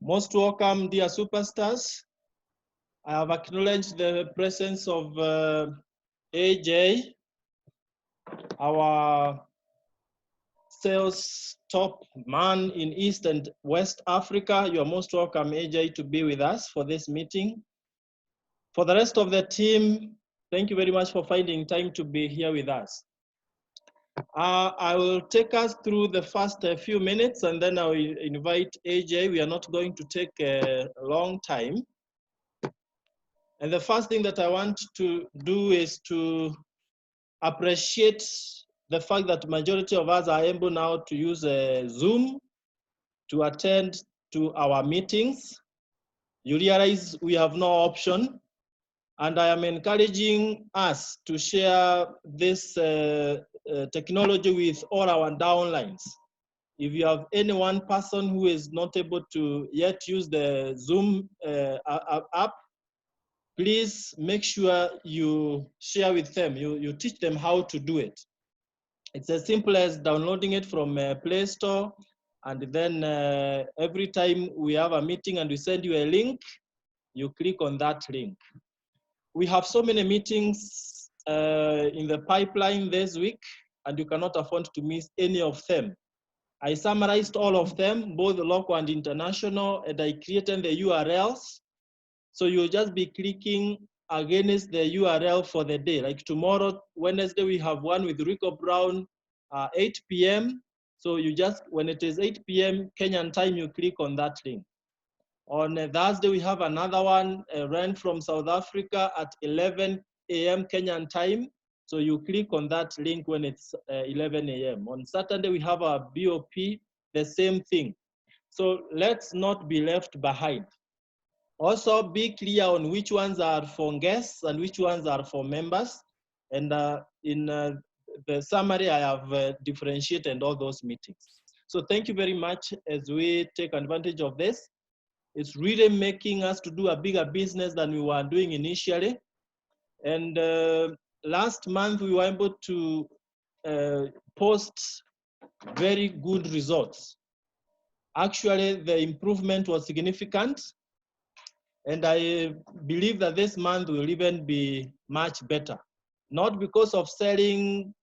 Most welcome, dear superstars. I have acknowledged the presence of AJ, our sales top man in East and West Africa. You are most welcome, AJ, to be with us for this meeting. For the rest of the team, thank you very much for finding time to be here with us. I will take us through the first few minutes and then I will invite AJ. We are not going to take a long time. And the first thing that I want to do is to appreciate the fact that majority of us are able now to use Zoom to attend to our meetings. You realize we have no option, and I am encouraging us to share this technology with all our downlines. If you have any one person who is not able to yet use the Zoom app, please make sure you share with them, you teach them how to do it. It's as simple as downloading it from Play Store, and then every time we have a meeting and we send you a link, you click on that link. We have so many meetings in the pipeline this week, and you cannot afford to miss any of them. I summarized all of them, both local and international, and I created the URLs. So you'll just be clicking against the URL for the day. Like tomorrow, Wednesday, we have one with Rico Brown, 8 p.m. So you just, when it is 8 p.m. Kenyan time, you click on that link. On Thursday, we have another one, Ren from South Africa at 11 a.m. Kenyan time. So you click on that link when it's 11 a.m. On Saturday, we have our BOP, the same thing. So let's not be left behind. Also, be clear on which ones are for guests and which ones are for members. And in the summary, I have differentiated all those meetings. So thank you very much as we take advantage of this. It's really making us to do a bigger business than we were doing initially. And last month, we were able to post very good results. Actually, the improvement was significant. And I believe that this month will even be much better. Not because of selling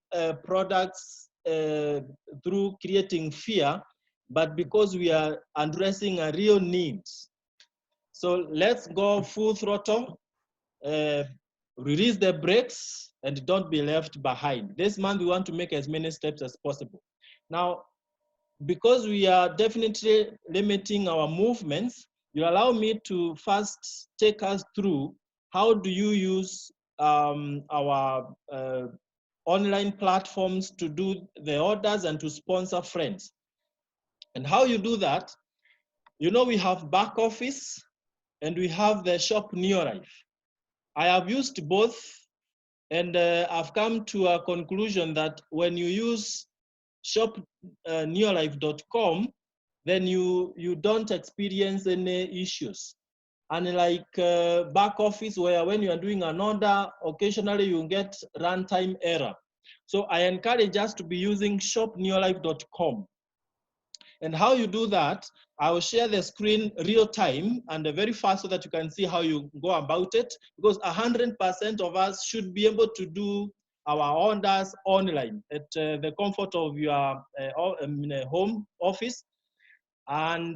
products through creating fear, but because we are addressing a real need. So let's go full throttle, release the brakes, and don't be left behind. This month, we want to make as many steps as possible. Now, because we are definitely limiting our movements, you allow me to first take us through how do you use our online platforms to do the orders and to sponsor friends. And how you do that, you know, we have back office and we have the shop Neolife. I have used both, and I've come to a conclusion that when you use shop neolife.com, then you don't experience any issues. Unlike back office, where when you are doing an order, occasionally you get runtime error. So I encourage us to be using shopneolife.com. And how you do that, I will share the screen real time and very fast so that you can see how you go about it, because 100% of us should be able to do our orders online at the comfort of your home office. And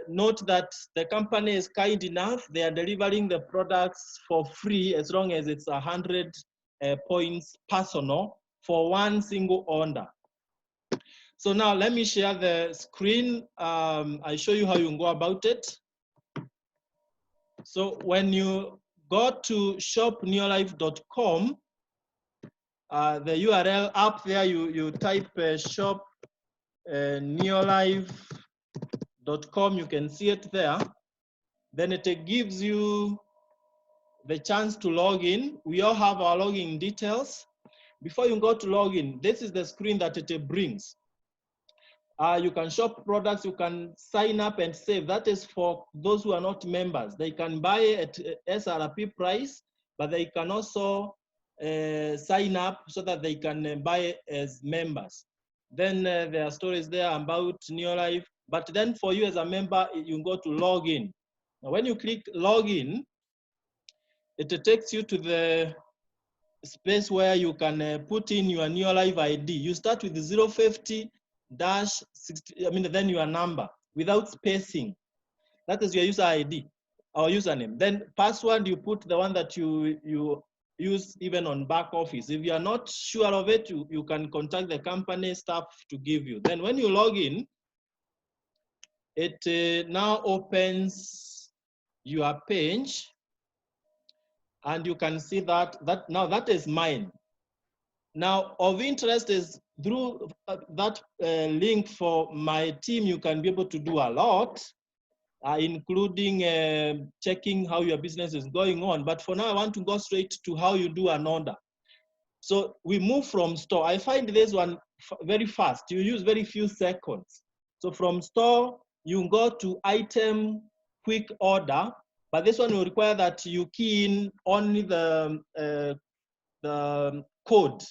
note that the company is kind enough. They are delivering the products for free as long as it's 100 points personal for one single order. So now let me share the screen. I show you how you can go about it. So when you go to shopneolife.com, the URL up there, you type shop neolife.com, you can see it there. Then it gives you the chance to log in. We all have our login details. Before you go to login, this is the screen that it brings. You can shop products, you can sign up and save. That is for those who are not members. They can buy at SRP price, but they can also sign up so that they can buy as members. Then there are stories there about Neolife. But then for you as a member, you go to login. Now, when you click login, it takes you to the space where you can put in your new live ID. You start with 050-60, then your number without spacing. That is your user ID or username. Then password, you put the one that you use even on back office. If you are not sure of it, you can contact the company staff to give you. Then when you log in, it now opens your page, and you can see that now that is mine. Now, of interest is through that link for my team, you can be able to do a lot, including checking how your business is going on. But for now, I want to go straight to how you do an order. So we move from store. I find this one very fast. You use very few seconds. So from store, you go to item quick order, but this one will require that you key in only the code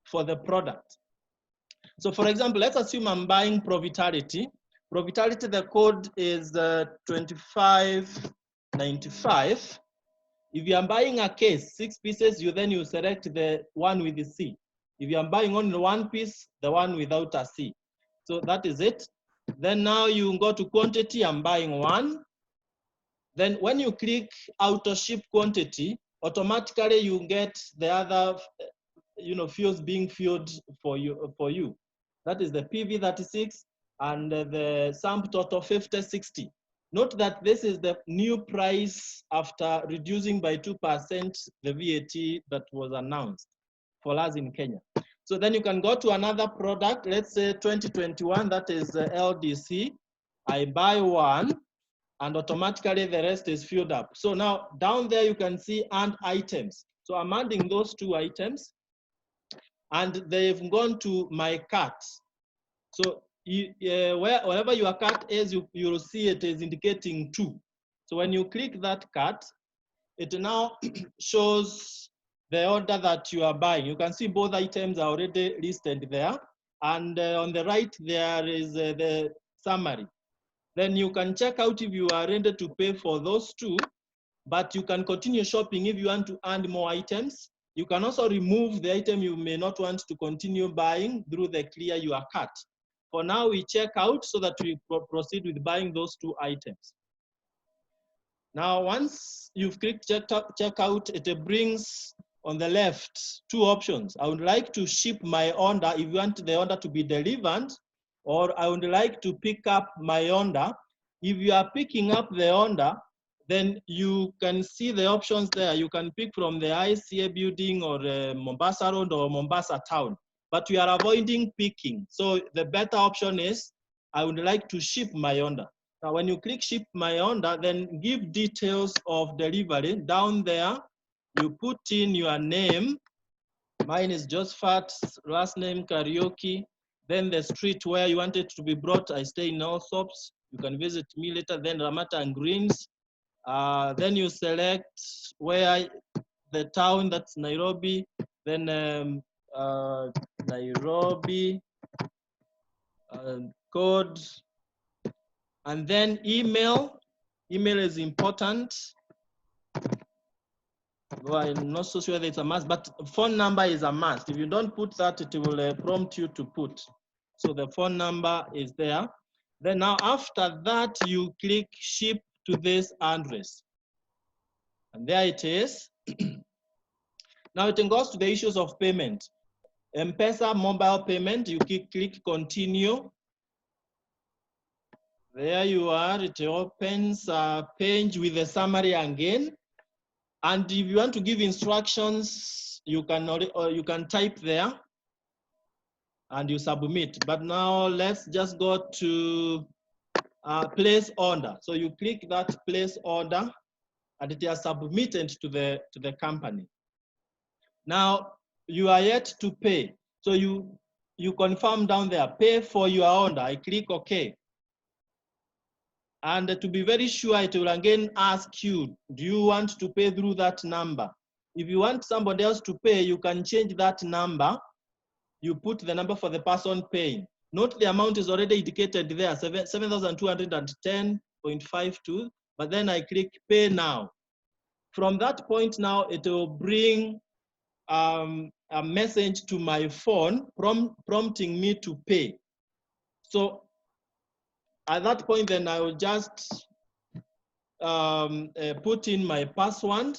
for the product. So for example, let's assume I'm buying Provitality. Provitality, the code is 2595. If you are buying a case, 6 pieces, you select the one with the C. If you are buying only 1 piece, the one without a C. So that is it. Then now you go to quantity, I'm buying 1. Then when you click auto ship quantity, automatically you get the other fields being filled for you. That is the PV36 and the sum total 5060. Note that this is the new price after reducing by 2% the VAT that was announced for us in Kenya. So then you can go to another product, let's say 2021, that is LDC. I buy 1, and automatically the rest is filled up. So now down there you can see add items. So I'm adding those 2 items, and they've gone to my cart. So wherever your cart is, you'll see it is indicating 2. So when you click that cart, it now shows the order that you are buying. You can see both items are already listed there. And on the right, there is the summary. Then you can check out if you are ready to pay for those 2, but you can continue shopping if you want to add more items. You can also remove the item you may not want to continue buying through the clear your cart. For now, we check out so that we proceed with buying those 2 items. Now, once you've clicked check out, it brings on the left 2 options. I would like to ship my order if you want the order to be delivered, or I would like to pick up my order. If you are picking up the order, then you can see the options there. You can pick from the ICA building or Mombasa Road or Mombasa town, but we are avoiding picking. So the better option is, I would like to ship my order. Now, when you click ship my order, then give details of delivery. Down there, you put in your name. Mine is Josephat, last name Karaoke. Then the street where you want it to be brought. I stay in Allsops. You can visit me later. Then Ramata and Greens. Then you select where the town, that's Nairobi. Then Nairobi code. And then email. Email is important. Well, I'm not so sure that it's a must, but phone number is a must. If you don't put that, it will prompt you to put. So the phone number is there. Then now after that, you click ship to this address. And there it is. Now it goes to the issues of payment. M-Pesa mobile payment, you click continue. There you are, it opens a page with a summary again. And if you want to give instructions, you can type there and you submit. But now let's just go to place order. So you click that place order, and it is submitted to the company. Now you are yet to pay. So you confirm down there, pay for your order. I click OK. And to be very sure, it will again ask you, do you want to pay through that number? If you want somebody else to pay, you can change that number. You put the number for the person paying. Note the amount is already indicated there, 7,210.52, but then I click pay now. From that point now, it will bring a message to my phone prompting me to pay. So at that point, then I will just put in my password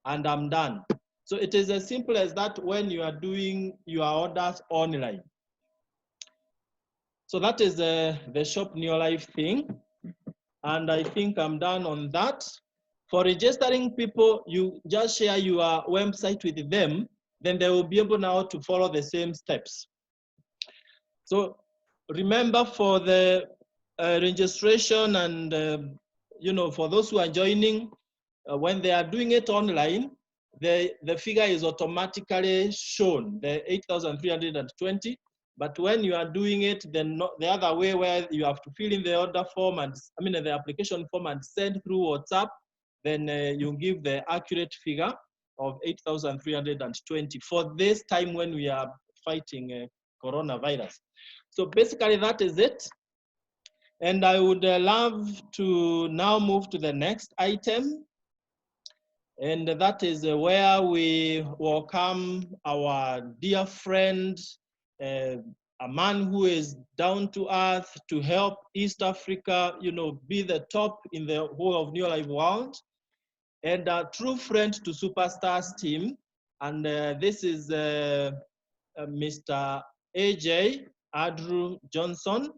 and I'm done. So it is as simple as that when you are doing your orders online. So that is the Shop Neolife thing. And I think I'm done on that. For registering people, you just share your website with them, then they will be able now to follow the same steps. So remember, for the registration and for those who are joining, when they are doing it online, the figure is automatically shown, the 8,320. But when you are doing it the other way, where you have to fill in the order form and the application form and send through WhatsApp, then you give the accurate figure of 8,320 for this time when we are fighting coronavirus. So basically that is it. And I would love to now move to the next item. And that is where we welcome our dear friend, a man who is down to earth to help East Africa, be the top in the whole of Neolife world, and a true friend to Superstars team. And this is Mr. AJ Andrew Johnson.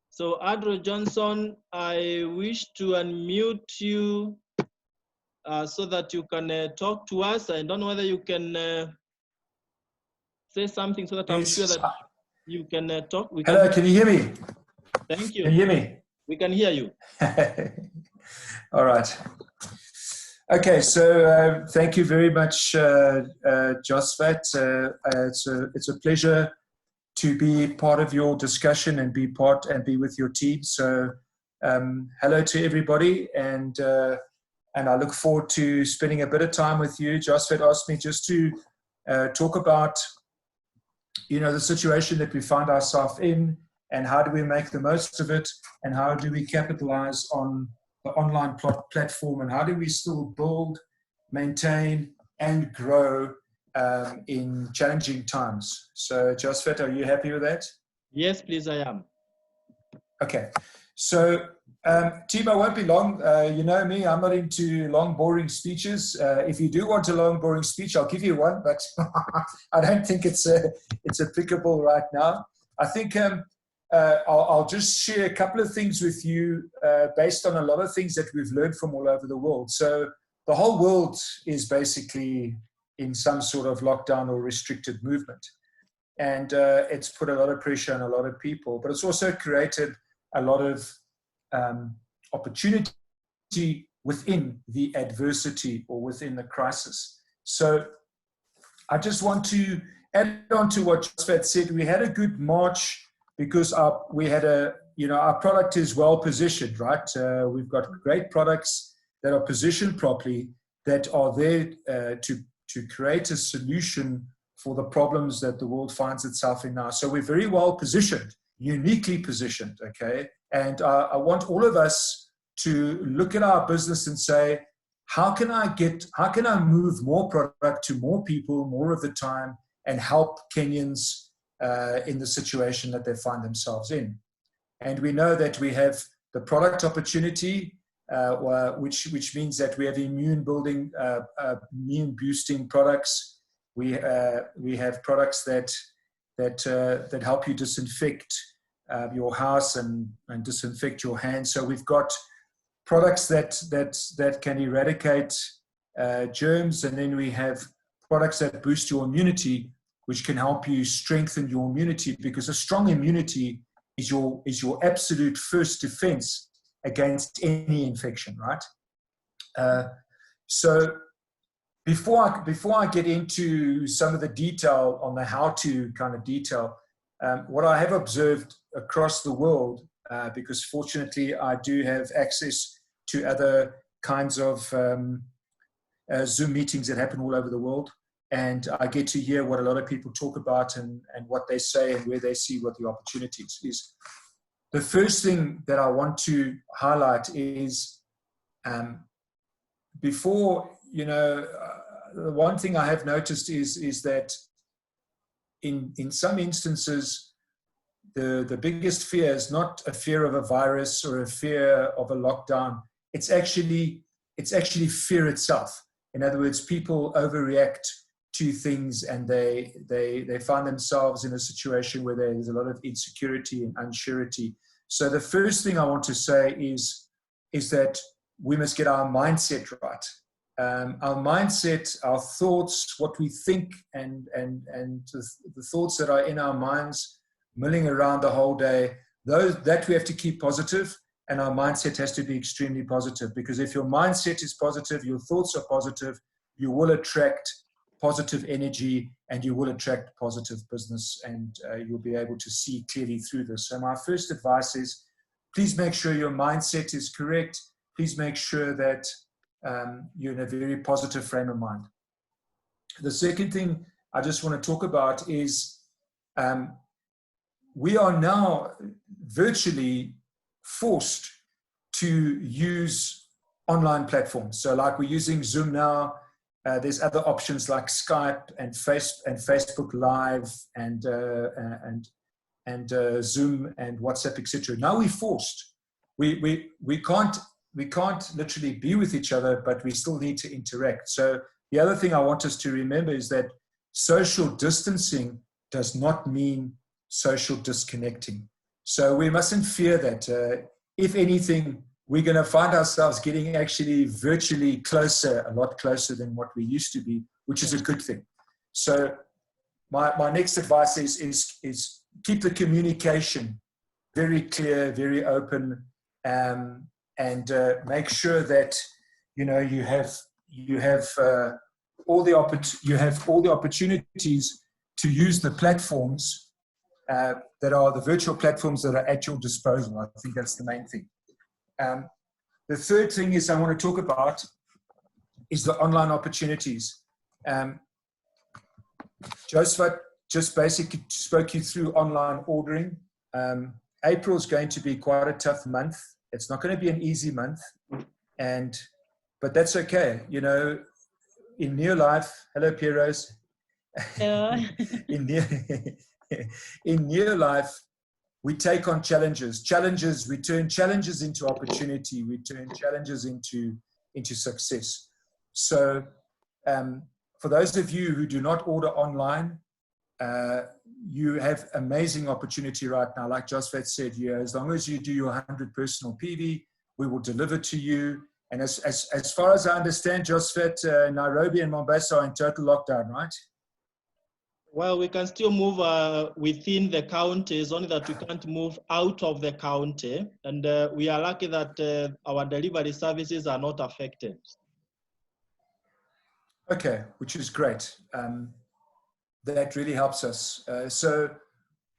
So Andrew Johnson, I wish to unmute you so that you can talk to us. I don't know whether you can say something so that yes. I'm sure that you can talk. Hello, can you hear me? Thank you. Can you hear me? We can hear you. All right. Okay, so thank you very much, Josvat. It's a pleasure to be part of your discussion and be with your team. So hello to everybody, and I look forward to spending a bit of time with you. Josvat asked me just to talk about the situation that we find ourselves in, and how do we make the most of it, and how do we capitalize on the online platform, and how do we still build, maintain, and grow in challenging times. So, Josvat, are you happy with that? Yes, please, I am. Okay. So, team, I won't be long. You know me, I'm not into long, boring speeches. If you do want a long, boring speech, I'll give you one, but I don't think it's applicable right now. I think I'll just share a couple of things with you based on a lot of things that we've learned from all over the world. So the whole world is basically in some sort of lockdown or restricted movement. And it's put a lot of pressure on a lot of people, but it's also created a lot of opportunity within the adversity or within the crisis. So I just want to add on to what Josvat said. We had a good March because our product is well positioned, right? We've got great products that are positioned properly, that are there to create a solution for the problems that the world finds itself in now. So we're very well positioned, uniquely positioned, okay? And I want all of us to look at our business and say, how can I move more product to more people more of the time and help Kenyans in the situation that they find themselves in? And we know that we have the product opportunity, which means that we have immune boosting products. We have products that help you disinfect your house and disinfect your hands. So we've got products that can eradicate germs, and then we have products that boost your immunity, which can help you strengthen your immunity, because a strong immunity is your absolute first defense against any infection, right? So before I get into some of the detail on the how-to kind of detail, what I have observed across the world, because fortunately I do have access to other kinds of Zoom meetings that happen all over the world. and I get to hear what a lot of people talk about and what they say and where they see what the opportunities is. The first thing that I want to highlight is before, the one thing I have noticed is that in some instances, the biggest fear is not a fear of a virus or a fear of a lockdown. It's actually fear itself. In other words, people overreact to things, and they find themselves in a situation where there's a lot of insecurity and unsurety. So the first thing I want to say is that we must get our mindset right. Our mindset, our thoughts, what we think, and the thoughts that are in our minds milling around the whole day, that we have to keep positive, and our mindset has to be extremely positive, because if your mindset is positive, your thoughts are positive, you will attract positive energy, and you will attract positive business, and you'll be able to see clearly through this. So my first advice is, please make sure your mindset is correct. Please make sure that you're in a very positive frame of mind. The second thing I just want to talk about is we are now virtually forced to use online platforms. So like we're using Zoom now. There's other options like Skype and Facebook Live and Zoom and WhatsApp, etc. Now we're forced. We can't literally be with each other, but we still need to interact. So the other thing I want us to remember is that social distancing does not mean social disconnecting. So we mustn't fear that. If anything, we're going to find ourselves getting actually virtually closer, a lot closer than what we used to be, which is a good thing. So my next advice is keep the communication very clear, very open, and make sure that you have all the opportunities to use the platforms that are the virtual platforms that are at your disposal. I think that's the main thing. The third thing is I want to talk about is the online opportunities. Joseph just basically spoke you through online ordering. April is going to be quite a tough month. It's not going to be an easy month, but that's okay. In Neolife, hello Pierrose. In Neolife, we take on challenges. We turn challenges into opportunity. We turn challenges into success. So for those of you who do not order online, you have amazing opportunity right now. Like Josephat said, as long as you do your 100 personal PV, we will deliver to you. And as far as I understand, Josephat, Nairobi and Mombasa are in total lockdown, right? Well, we can still move within the counties, only that we can't move out of the county. And we are lucky that our delivery services are not affected. Okay, which is great. That really helps us. So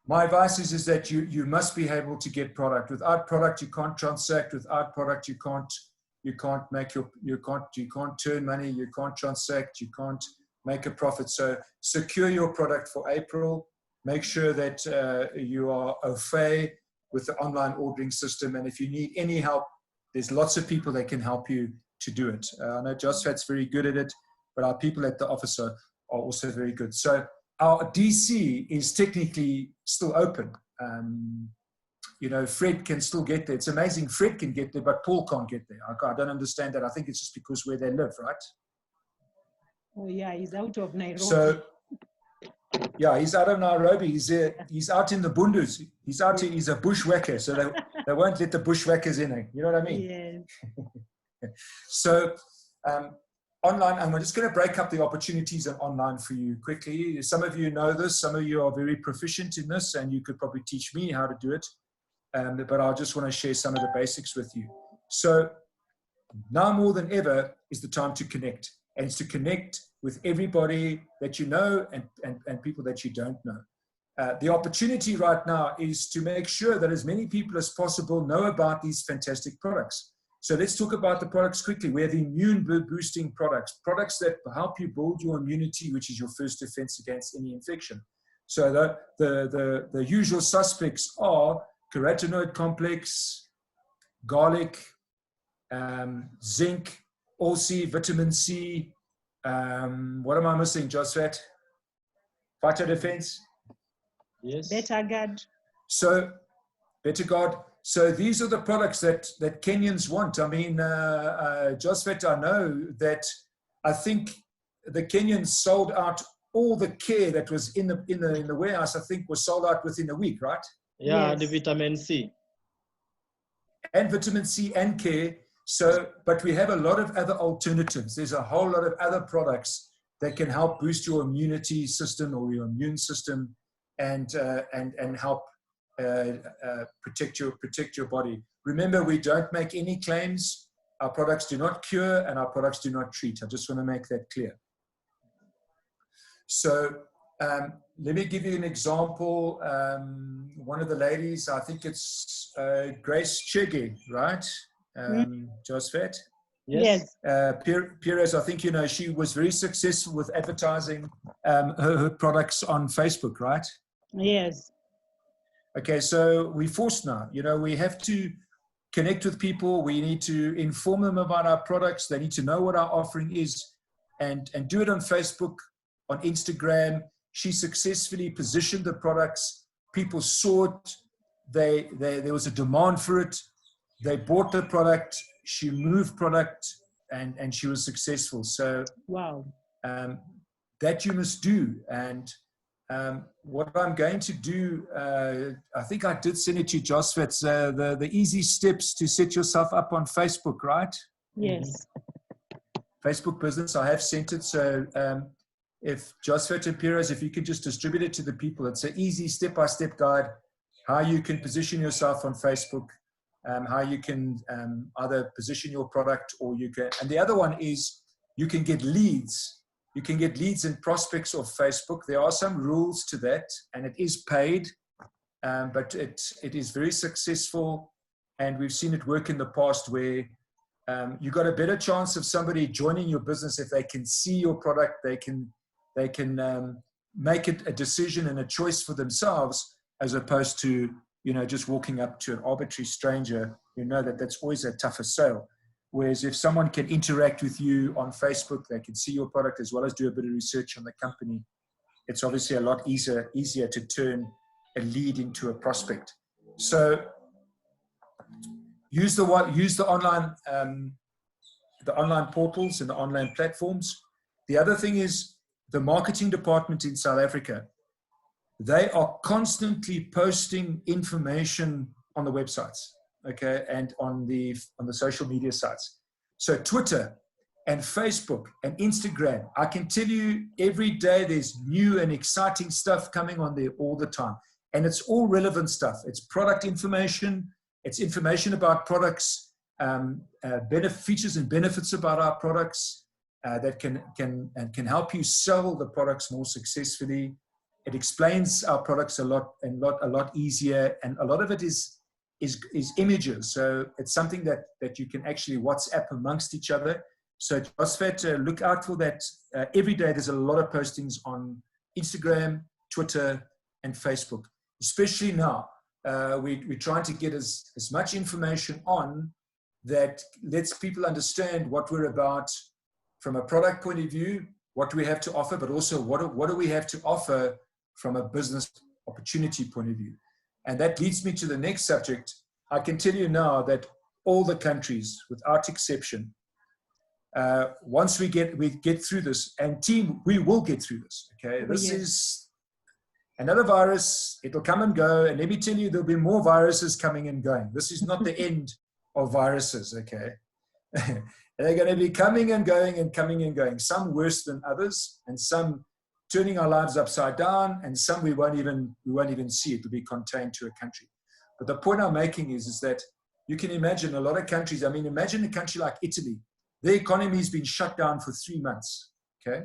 my advice is that you must be able to get product. Without product, you can't transact. Without product, you can't turn money. You can't transact. You can't make a profit. So secure your product for April. Make sure that you are au fait with the online ordering system. And if you need any help, there's lots of people that can help you to do it. I know Josephat's very good at it, but our people at the office are also very good. So our DC is technically still open. Fred can still get there. It's amazing Fred can get there, but Paul can't get there. I don't understand that. I think it's just because where they live, right? Oh yeah, he's out of Nairobi. So, yeah, he's out of Nairobi. He's out in the Bundus. He's a bushwhacker, so they won't let the bushwhackers in. You know what I mean? Yes. So, online, and we're just going to break up the opportunities in online for you quickly. Some of you know this. Some of you are very proficient in this, and you could probably teach me how to do it. But I just want to share some of the basics with you. So, now more than ever is the time to connect. And it's to connect with everybody that you know and people that you don't know. The opportunity right now is to make sure that as many people as possible know about these fantastic products. So let's talk about the products quickly. We have immune boosting products, products that help you build your immunity, which is your first defense against any infection. So the usual suspects are carotenoid complex, garlic, zinc, All-C, vitamin C. What am I missing, Josephat? Phytodefense? Yes. Betagard. So, Betagard. So these are the products that Kenyans want. I mean, Josephat, I know that I think the Kenyans sold out all the care that was in the warehouse. I think was sold out within a week, right? Yeah, Yes. the vitamin C. And vitamin C and care. So, but we have a lot of other alternatives. There's a whole lot of other products that can help boost your immunity system or your immune system, and help protect your body. Remember, we don't make any claims. Our products do not cure, and our products do not treat. I just want to make that clear. So let me give you an example. One of the ladies, I think it's Grace Chege, right? Josephat? Yes. Perez, I think, you know, she was very successful with advertising her products on Facebook, right? Yes. Okay, so we're forced now. You know, we have to connect with people. We need to inform them about our products. They need to know what our offering is, and do it on Facebook, on Instagram. She successfully positioned the products. People saw it. There was a demand for it. They bought the product. She moved product, and she was successful. So Wow. that you must do. And what I'm going to do, I think I did send it to Josephat, the easy steps to set yourself up on Facebook, right? Yes. Facebook business, I have sent it. So if Josephat and Perez, if you could just distribute it to the people, it's an easy step-by-step guide, how you can position yourself on Facebook, how you can either position your product, or you can, and the other one is you can get leads. You can get leads and prospects off Facebook. There are some rules to that, and it is paid, but it is very successful, and we've seen it work in the past where you got a better chance of somebody joining your business if they can see your product. They can make it a decision and a choice for themselves, as opposed to, you know, just walking up to an arbitrary stranger. You know that's always a tougher sale. Whereas if someone can interact with you on Facebook, they can see your product as well as do a bit of research on the company. It's obviously a lot easier to turn a lead into a prospect. So use the online portals and the online platforms. The other thing is the marketing department in South Africa. They are constantly posting information on the websites, okay, and on the social media sites. So Twitter and Facebook and Instagram, I can tell you every day there's new and exciting stuff coming on there all the time. And it's all relevant stuff. It's product information. It's information about products, features and benefits about our products that can help you sell the products more successfully. It explains our products a lot easier, and a lot of it is images. So it's something that you can actually WhatsApp amongst each other. So Josephat, look out for that. Every day there's a lot of postings on Instagram, Twitter, and Facebook. Especially now, we're trying to get as much information on that lets people understand what we're about from a product point of view, what we have to offer, but also what do we have to offer from a business opportunity point of view. And that leads me to the next subject. I can tell you now that all the countries, without exception, once we get through this, and team, we will get through this, okay? This is another virus. It'll come and go. And let me tell you, there'll be more viruses coming and going. This is not the end of viruses, okay? They're going to be coming and going and coming and going. Some worse than others, and some turning our lives upside down, and some we won't even see. It will be contained to a country. But the point I'm making is that you can imagine a lot of countries. I mean, imagine a country like Italy. Their economy has been shut down for 3 months, okay?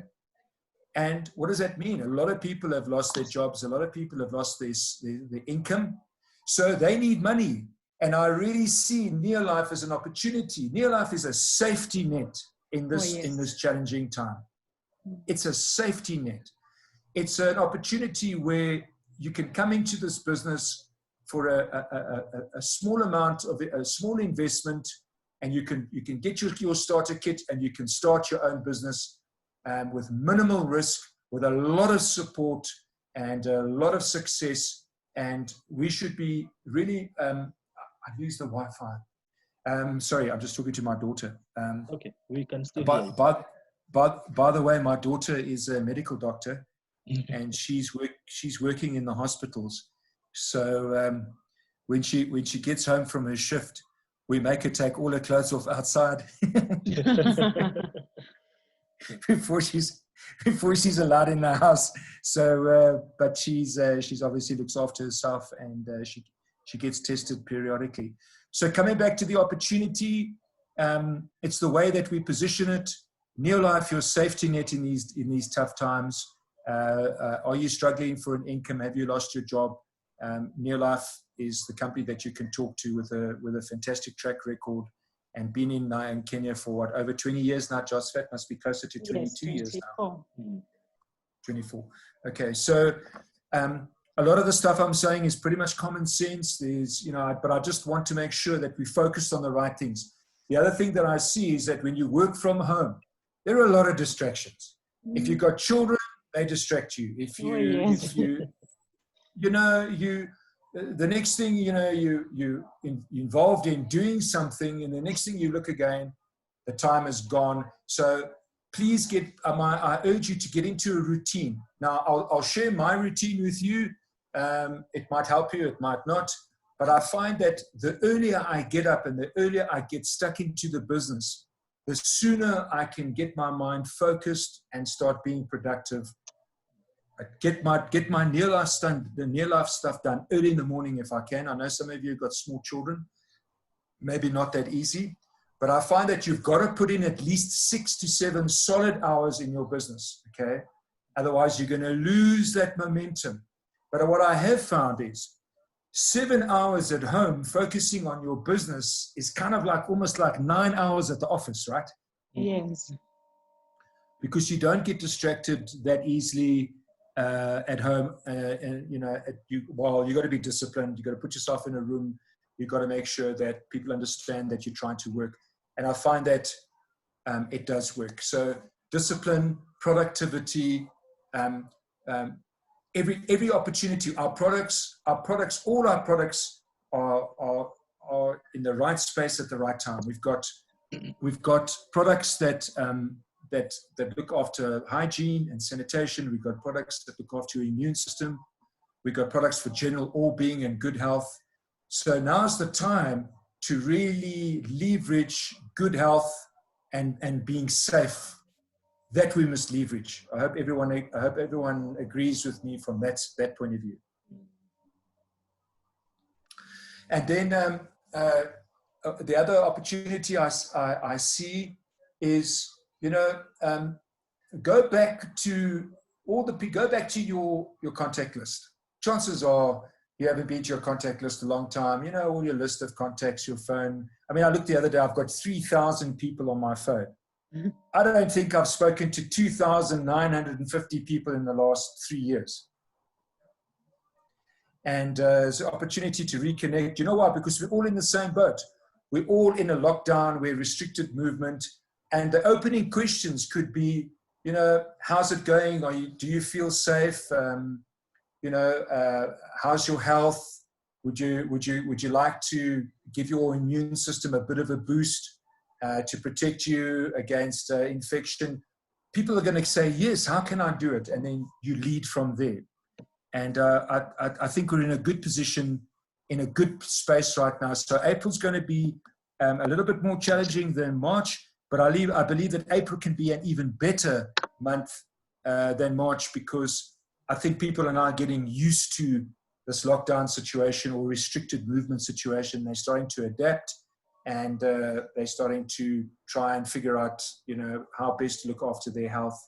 And what does that mean? A lot of people have lost their jobs. A lot of people have lost their income. So they need money. And I really see Neolife as an opportunity. Neolife is a safety net in this, yes. in this challenging time. It's a safety net. It's an opportunity where you can come into this business for a small amount of a small investment, and you can get your starter kit, and you can start your own business with minimal risk, with a lot of support and a lot of success. And we should be really, I use the Wi-Fi. Sorry, I'm just talking to my daughter. Okay, we can still hear you. By the way, my daughter is a medical doctor, and she's working in the hospitals. So when she gets home from her shift, we make her take all her clothes off outside before she's allowed in the house. So, but she's obviously looks after herself, and she gets tested periodically. So coming back to the opportunity, it's the way that we position it. Neolife, your safety net in these tough times. Are you struggling for an income? Have you lost your job? Neolife is the company that you can talk to with a fantastic track record, and been in Kenya for what, over 20 years now. Josephat must be closer to 22 years now. 24. Okay, so a lot of the stuff I'm saying is pretty much common sense. But I just want to make sure that we focus on the right things. The other thing that I see is that when you work from home, there are a lot of distractions. If you've got children, they distract you. The next thing, you involved in doing something, and the next thing you look again, the time is gone. So please I urge you to get into a routine. Now, I'll share my routine with you. It might help you, it might not. But I find that the earlier I get up and the earlier I get stuck into the business, the sooner I can get my mind focused and start being productive. Get my Neolife stuff done early in the morning if I can. I know some of you have got small children, maybe not that easy, but I find that you've got to put in at least 6 to 7 solid hours in your business, okay? Otherwise, you're going to lose that momentum. But what I have found is 7 hours at home focusing on your business is kind of like almost like 9 hours at the office, right? Yes. Because you don't get distracted that easily at home. You got to be disciplined. You got to put yourself in a room. You got to make sure that people understand that you're trying to work. And I find that it does work. So discipline, productivity, every opportunity. All our products are in the right space at the right time. We've got products that look after hygiene and sanitation. We've got products that look after your immune system. We've got products for general well-being and good health. So now's the time to really leverage good health and being safe. That we must leverage. I hope everyone agrees with me from that point of view. And then the other opportunity I see is, go back to your contact list. Chances are you haven't been to your contact list a long time. All your list of contacts, your phone. I mean, I looked the other day, I've got 3,000 people on my phone. I don't think I've spoken to 2,950 people in the last 3 years. And it's an opportunity to reconnect. You know why? Because we're all in the same boat. We're all in a lockdown, we're restricted movement. And the opening questions could be, how's it going? Do you feel safe? How's your health? Would you like to give your immune system a bit of a boost to protect you against infection? People are going to say, yes, how can I do it? And then you lead from there. And I think we're in a good position, in a good space right now. So April's going to be a little bit more challenging than March, but I believe that April can be an even better month than March, because I think people are now getting used to this lockdown situation or restricted movement situation. They're starting to adapt, and they're starting to try and figure out, how best to look after their health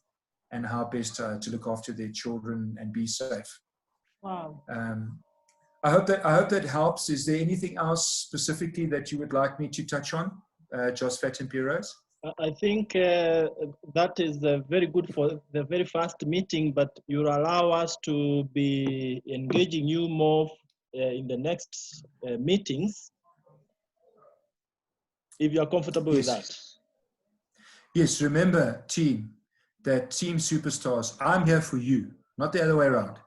and how best to look after their children and be safe. Wow. I hope that helps. Is there anything else specifically that you would like me to touch on, Josephat and Piros? I think that is very good for the very first meeting, but you'll allow us to be engaging you more in the next meetings, if you are comfortable with that. Yes, remember, team, that Team Superstars, I'm here for you, not the other way around.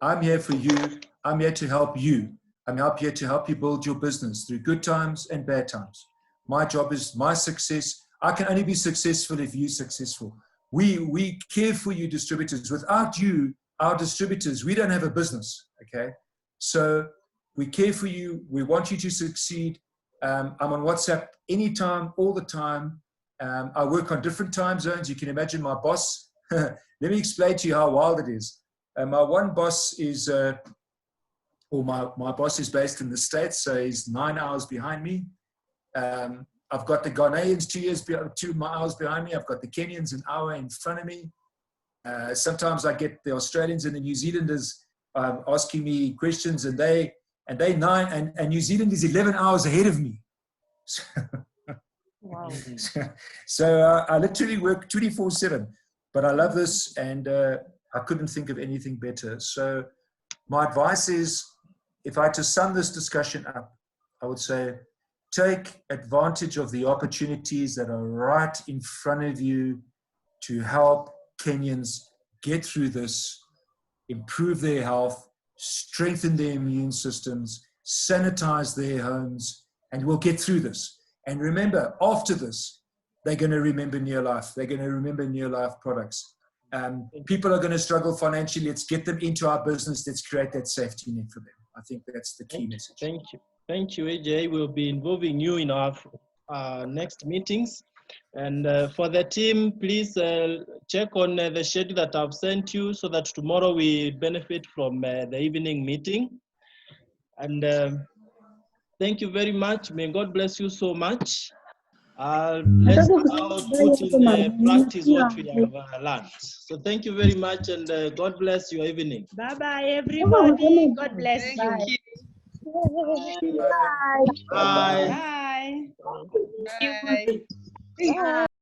I'm here for you. I'm here to help you. I'm here to help you build your business through good times and bad times. My job is my success. I can only be successful if you're successful. We care for you, distributors. Without you, our distributors, we don't have a business, okay? So we care for you. We want you to succeed. I'm on WhatsApp anytime, all the time. I work on different time zones. You can imagine my boss. Let me explain to you how wild it is. My one boss is, my boss is based in the States, so he's 9 hours behind me. I've got the Ghanaians 2 hours behind me. I've got the Kenyans an hour in front of me. Sometimes I get the Australians and the New Zealanders asking me questions, and they 9, and New Zealand is 11 hours ahead of me. Wow. So I literally work 24/7, but I love this, and I couldn't think of anything better. So my advice is, if I had to sum this discussion up, I would say, take advantage of the opportunities that are right in front of you to help Kenyans get through this, improve their health, strengthen their immune systems, sanitize their homes, and we'll get through this. And remember, after this, they're going to remember Neolife. They're going to remember Neolife products. People are going to struggle financially. Let's get them into our business. Let's create that safety net for them. I think that's the key message. Thank you. Thank you, AJ. We'll be involving you in our next meetings. And for the team, please check on the schedule that I've sent you so that tomorrow we benefit from the evening meeting. And thank you very much. May God bless you so much. Let's now put in practice what we have learned. So thank you very much, and God bless your evening. Bye-bye, everybody. God bless you. Thank you. Bye. Bye. Bye.